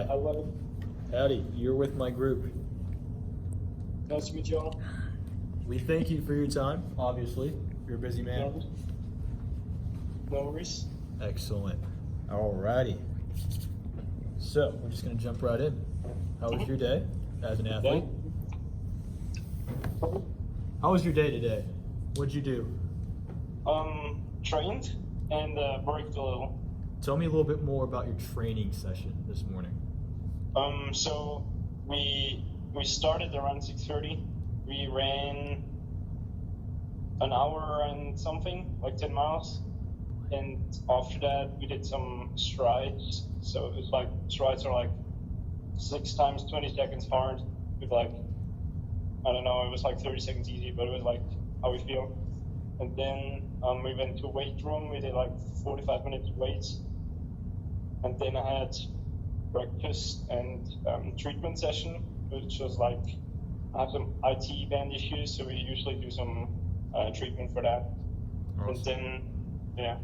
Hi. Hello. Howdy. You're with my group. Nice to meet you all. We thank you for your time, obviously. You're a busy man. No worries. Excellent. Alrighty. So, we're just going to jump right in. How was your day as an athlete? How was your day today? What'd you do? Trained and worked a little. Tell me a little bit more about your training session this morning. So we started around 6:30. We ran an hour and something, like 10 miles. And after that, we did some strides. So it's like strides are like 6 times 20 seconds hard with like, I don't know, it was like 30 seconds easy, but it was like how we feel. And then we went to a weight room. We did like 45 minutes of weights. And then I had breakfast and treatment session, which was like, I have some IT band issues, so we usually do some treatment for that. Awesome. And then, yeah,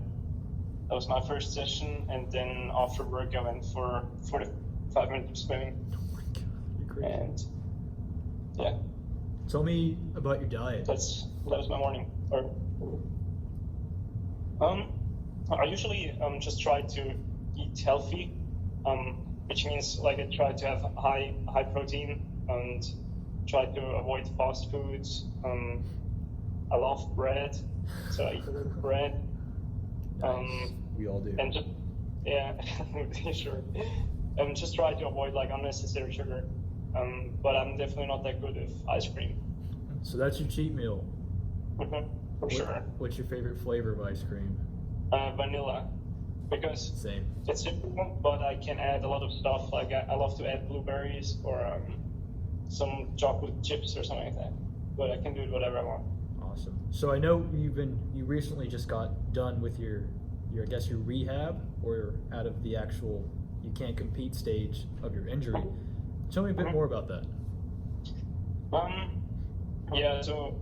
that was my first session. And then after work, I went for 45 minutes of swimming. Oh my God, you're crazy. And yeah, Tell me about your diet. that was my morning. I usually just try to eat healthy, which means like I try to have high protein and try to avoid fast foods. I love bread, so I eat bread. Nice. We all do. And just sure. Just try to avoid like unnecessary sugar. But I'm definitely not that good with ice cream. So that's your cheat meal. For sure. What's your favorite flavor of ice cream? Vanilla, because Same. it's simple, but I can add a lot of stuff. Like I love to add blueberries or some chocolate chips or something like that. But I can do it whatever I want. Awesome. So I know you recently just got done with your I guess your rehab, or out of the actual you can't compete stage of your injury. Tell me a bit more about that. Yeah, so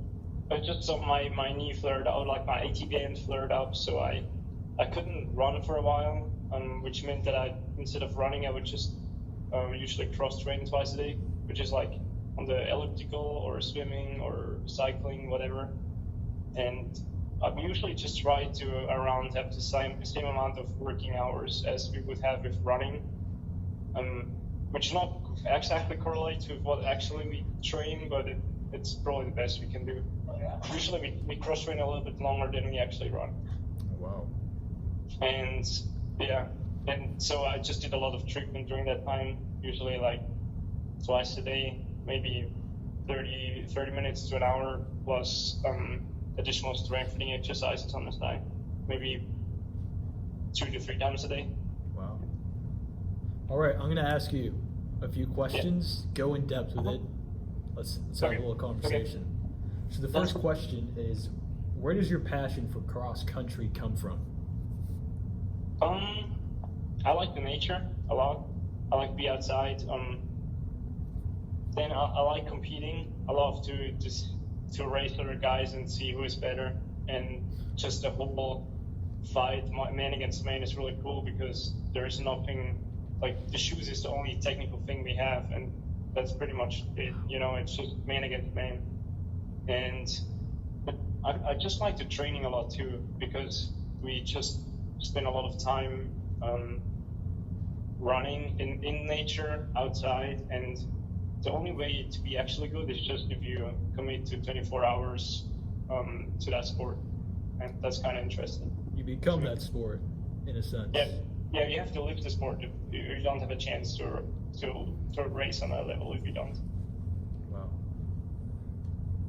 my knee flared out, like my ATBM flared up, so I couldn't run for a while, which meant that instead of running, I would just usually cross train twice a day, which is like on the elliptical or swimming or cycling, whatever. And I usually just try to around have the same amount of working hours as we would have with running, which not exactly correlates with what actually we train, but it's probably the best we can do. Usually we cross train a little bit longer than we actually run. Oh, wow. And yeah, and so I just did a lot of treatment during that time, usually like twice a day, maybe 30 minutes to an hour, plus additional strengthening exercises on the side, maybe 2 to 3 times a day. Wow. All right, I'm going to ask you a few questions. Go in depth with it. Let's have a little conversation. Okay. So the first question is, where does your passion for cross country come from? I like the nature a lot. I like to be outside. Then I like competing. I love to race other guys and see who is better. And just the whole fight, man against man, is really cool because there is nothing, like the shoes is the only technical thing we have, and that's pretty much it. You know, it's just man against man. And I just like the training a lot too, because we just spend a lot of time running in nature outside, and the only way to be actually good is just if you commit to 24 hours to that sport, and that's kind of interesting. You become that sport, in a sense. Yeah, you have to live the sport. You don't have a chance to race on that level if you don't. Wow.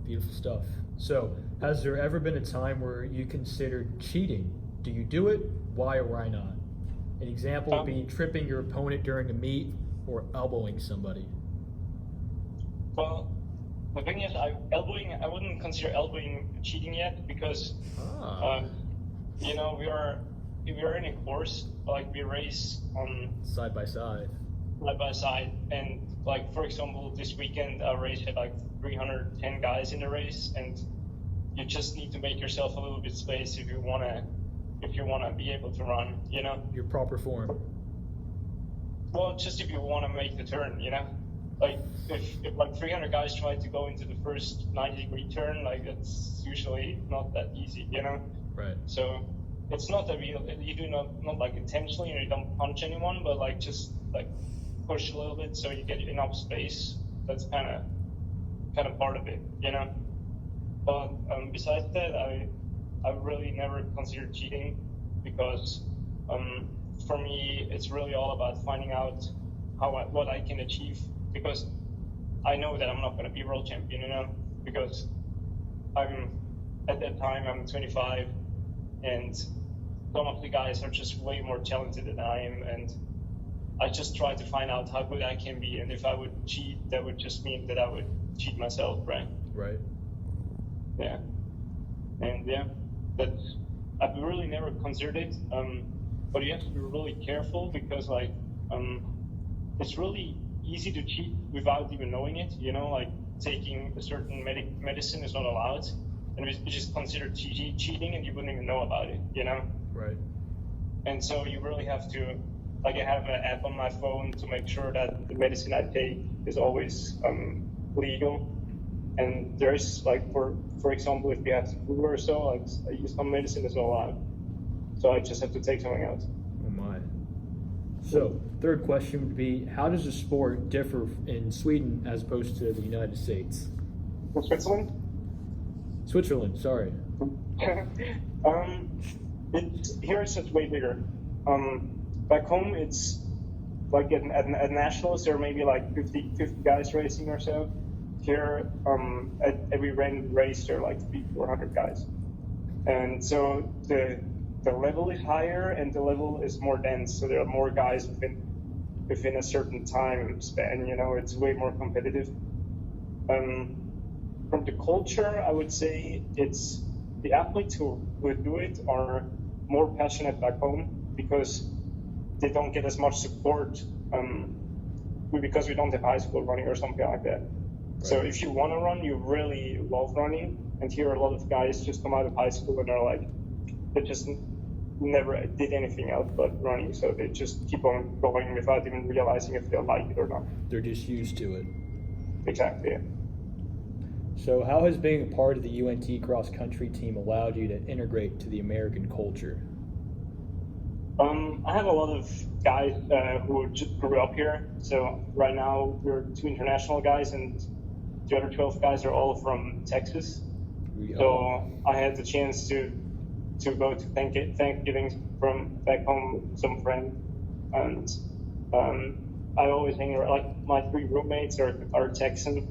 Beautiful stuff. So, has there ever been a time where you considered cheating? Do you do it? Why or why not? An example would be tripping your opponent during a meet or elbowing somebody. Well, the thing is, I wouldn't consider elbowing cheating yet, because you know, we are in a course, like we race on side by side, and like for example, this weekend our race had like 310 guys in the race, and you just need to make yourself a little bit space if you wanna be able to run, you know. Your proper form. well, just if you want to make the turn, like if like 300 guys try to go into the first 90-degree turn, like it's usually not that easy, Right. So it's not that you do not like intentionally, you don't punch anyone, but like just like push a little bit so you get enough space. That's kind of part of it, But besides that, I really never considered cheating because for me it's really all about finding out what I can achieve, because I know that I'm not going to be world champion, because at that time I'm 25 and some of the guys are just way more talented than I am, and I just try to find out how good I can be, and if I would cheat, that would just mean that I would cheat myself, right? Right. Yeah. And yeah, I've really never considered it, but you have to be really careful because like it's really easy to cheat without even knowing it, like taking a certain medicine is not allowed, and it's just considered cheating and you wouldn't even know about it, Right. And so you really have to, like I have an app on my phone to make sure that the medicine I take is always legal. And there's like, for example, if you have flu or so, like some medicine is not allowed. So I just have to take something else. Oh my. So, third question would be, how does the sport differ in Sweden as opposed to the United States? From Switzerland? Switzerland, sorry. Here it's just way bigger. Back home, it's like at nationals, there are maybe like 50 guys racing or so. Here, at every random race, there are like 400 guys. And so the level is higher and the level is more dense. So there are more guys within a certain time span, it's way more competitive. From the culture, I would say it's the athletes who do it are more passionate back home because they don't get as much support because we don't have high school running or something like that. Right. So if you want to run, you really love running. And here a lot of guys just come out of high school and they're like, they just never did anything else but running. So they just keep on going without even realizing if they like it or not. They're just used to it. Exactly, yeah. So how has being a part of the UNT cross country team allowed you to integrate to the American culture? I have a lot of guys who just grew up here. So right now we're 2 international guys and the other 12 guys are all from Texas. So I had the chance to go to Thanksgiving from back home with some friend, and I always hang around. Like my 3 roommates are Texan,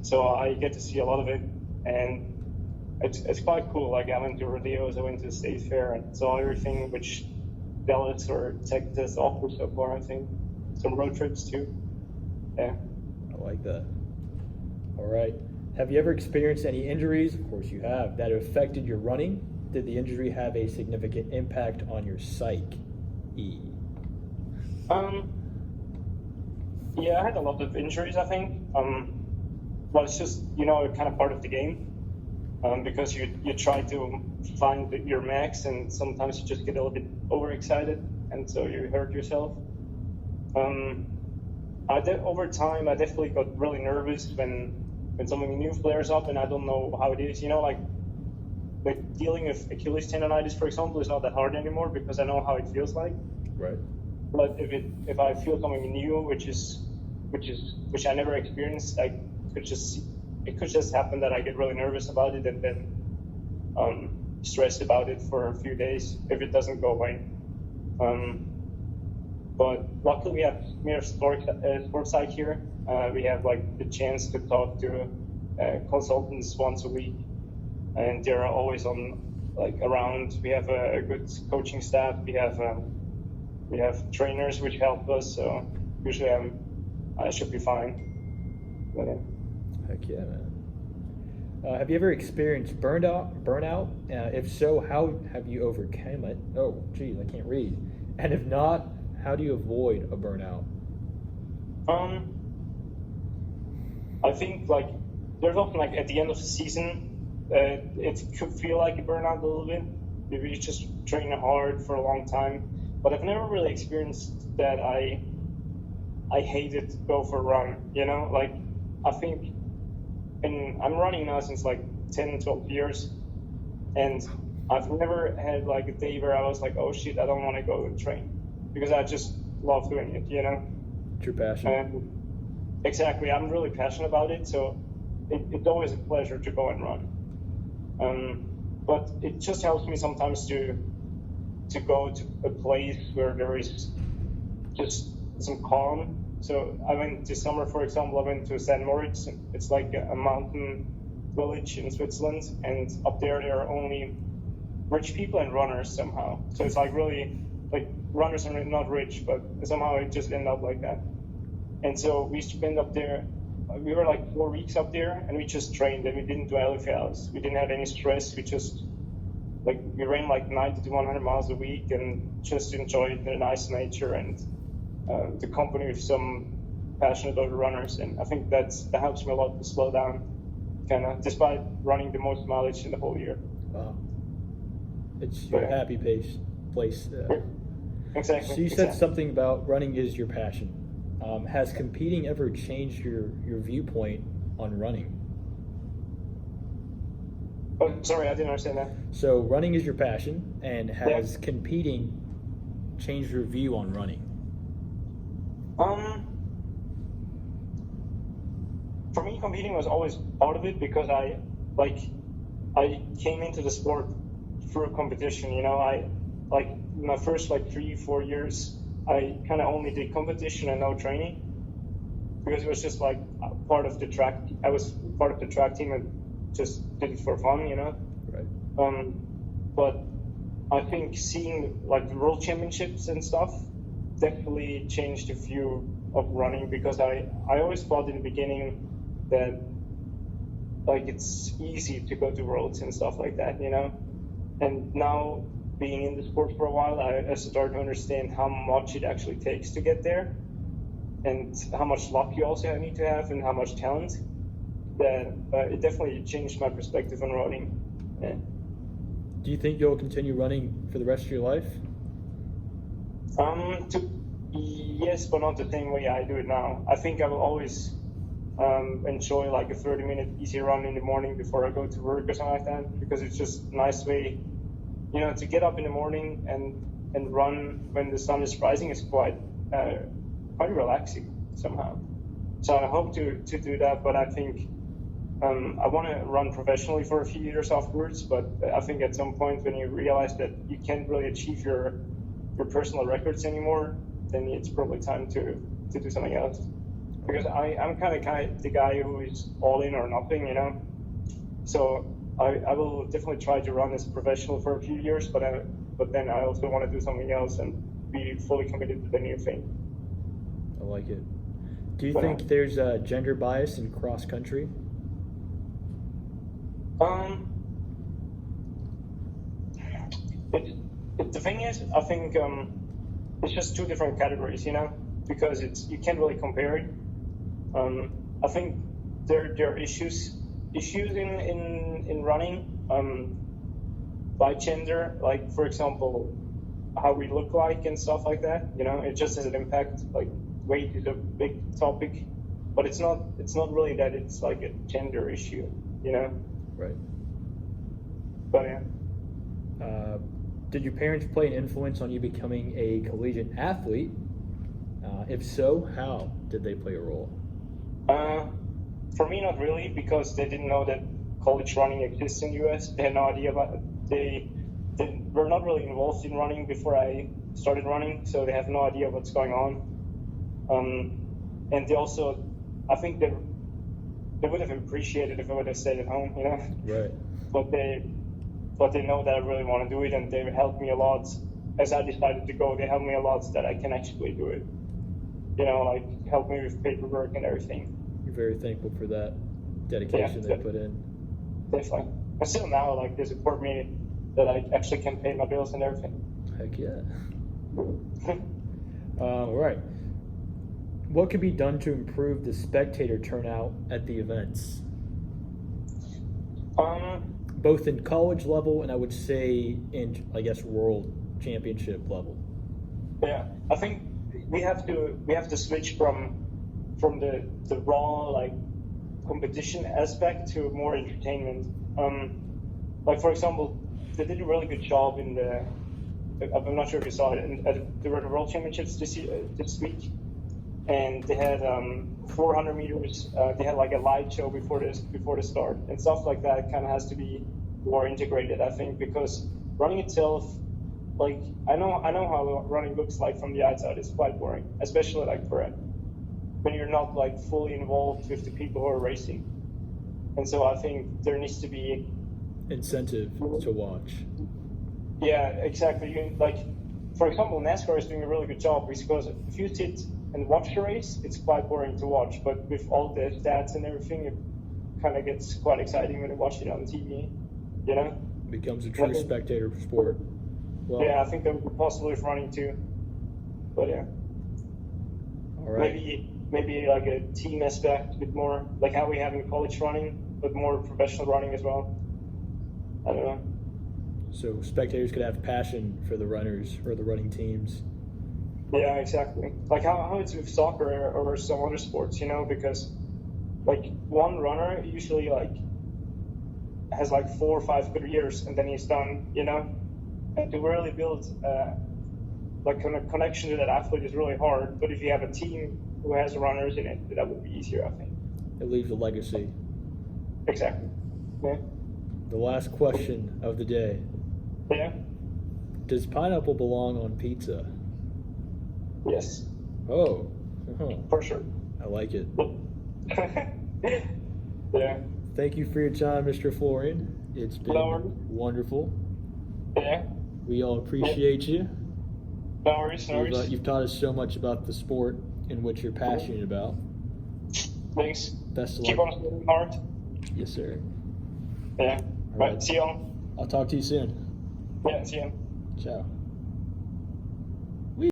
so I get to see a lot of it, and it's quite cool. Like I went to rodeos, I went to the state fair, and saw everything which Dallas or Texas offers so far. I think some road trips too. Yeah. I like that. All right. Have you ever experienced any injuries? Of course you have. That affected your running? Did the injury have a significant impact on your psyche? Yeah, I had a lot of injuries, I think. But it's just, kind of part of the game. Because you try to find your max, and sometimes you just get a little bit overexcited, and so you hurt yourself. Over time, I definitely got really nervous when something new flares up, and I don't know how it is. Like dealing with Achilles tendonitis, for example, is not that hard anymore because I know how it feels like. Right. But if I feel something new, which I never experienced, it could just happen that I get really nervous about it and then stressed about it for a few days if it doesn't go away. But luckily we have sports psych here. We have like the chance to talk to consultants once a week, and they're always around. We have a good coaching staff. We have trainers which help us. So usually I should be fine. But, yeah. Heck yeah, man. Have you ever experienced burnout? If so, how have you overcome it? Oh, geez, I can't read. And if not, how do you avoid a burnout? I think there's often at the end of the season, it could feel like a burnout a little bit. Maybe you just train hard for a long time, but I've never really experienced that I I hated to go for a run, you know, like I think, and I'm running now since like 10, 12 years, and I've never had like a day where I was like, oh shit, I don't want to go and train, because I just love doing it, you know. It's your passion. And exactly, I'm really passionate about it, so it's always a pleasure to go and run. But it just helps me sometimes to go to a place where there is just some calm. So I went this summer, for example, I went to St. Moritz. It's like a mountain village in Switzerland, and up there are only rich people and runners somehow. So it's like really, like runners are not rich, but somehow it just ended up like that. And so we spent up there, we were like 4 weeks up there, and we just trained, and we didn't do anything else. We didn't have any stress. We just, like, we ran like 90 to 100 miles a week and just enjoyed the nice nature and the company with some passionate other runners. And I think that helps me a lot to slow down, kind of, despite running the most mileage in the whole year. Wow. It's your happy place. Exactly. So you said something about running is your passion. Has competing ever changed your viewpoint on running? Oh, sorry, I didn't understand that. So running is your passion, and has competing changed your view on running? For me, competing was always part of it, because I came into the sport through competition. You know, I like my first like 3-4 years, I kind of only did competition and no training, because it was just like part of the track. I was part of the track team and just did it for fun, you know. Right. But I think seeing like the world championships and stuff definitely changed the view of running, because I always thought in the beginning that like it's easy to go to worlds and stuff like that, you know. And now, being in the sport for a while, I started to understand how much it actually takes to get there, and how much luck you also need to have, and how much talent. That it definitely changed my perspective on running. Yeah. Do you think you'll continue running for the rest of your life? Yes, but not the same way I do it now. I think I will always enjoy like a 30-minute easy run in the morning before I go to work or something like that, because it's just a nice way, you know, to get up in the morning and run when the sun is rising is quite relaxing somehow. So I hope to do that, but I think I want to run professionally for a few years afterwards. But I think at some point, when you realize that you can't really achieve your personal records anymore, then it's probably time to do something else. Because I'm kind of the guy who is all in or nothing, you know. So I will definitely try to run as a professional for a few years, but then I also want to do something else and be fully committed to the new thing. I like it. Do you think there's a gender bias in cross country? The thing is, I think it's just two different categories, you know, because you can't really compare it. I think there are issues in running by gender, like for example how we look like and stuff like that, you know. It just has an impact. Like weight is a big topic, but it's not really that it's like a gender issue, you know. Right. But yeah. Did your parents play an influence on you becoming a collegiate athlete? If so, how did they play a role? For me, not really, because they didn't know that college running exists in the US. They had no idea about it. They were not really involved in running before I started running, so they have no idea what's going on. And they also, I think they would have appreciated if I would have stayed at home, you know. Right. But they know that I really want to do it, and they helped me a lot. As I decided to go, they helped me a lot that I can actually do it. You know, like help me with paperwork and everything. You're very thankful for that dedication they put in. Definitely. And still now, like, they support me that I actually can pay my bills and everything. Heck yeah. All right. What can be done to improve the spectator turnout at the events? Both in college level and I would say in, I guess, world championship level. Yeah, I think we have to switch from the raw like competition aspect to more entertainment. Like for example, they did a really good job in the. I'm not sure if you saw it at the World Championships this week, and they had 400 meters. They had like a light show before the start, and stuff like that kind of has to be more integrated, I think, because running itself, like I know how running looks like from the outside. It's quite boring, especially like when you're not like fully involved with the people who are racing. And so I think there needs to be incentive to watch. Yeah, exactly. Like, for example, NASCAR is doing a really good job because if you sit and watch the race, it's quite boring to watch. But with all the stats and everything, it kind of gets quite exciting when you watch it on TV. You know, it becomes a true spectator sport. Well, yeah, I think that would be possible with running too. But yeah, all right. Maybe like a team aspect, a bit more like how we have in college running, but more professional running as well. I don't know. So spectators could have passion for the runners or the running teams. Yeah, exactly. Like how it's with soccer or some other sports, you know, because like one runner usually like has like 4 or 5 good years and then he's done, you know. And to really build like a connection to that athlete is really hard. But if you have a team who has runners in it, that would be easier, I think. It leaves a legacy. Exactly. Yeah. The last question of the day. Yeah. Does pineapple belong on pizza? Yes. Oh. For sure. I like it. Yeah. Thank you for your time, Mr. Florian. It's been wonderful. Yeah. We all appreciate you. No worries, no worries. You've taught us so much about the sport in which you're passionate about. Thanks. Best of Keep luck. on working hard. Yes, sir. Yeah. All Right. right. See you all. I'll talk to you soon. Yeah, see you. Ciao.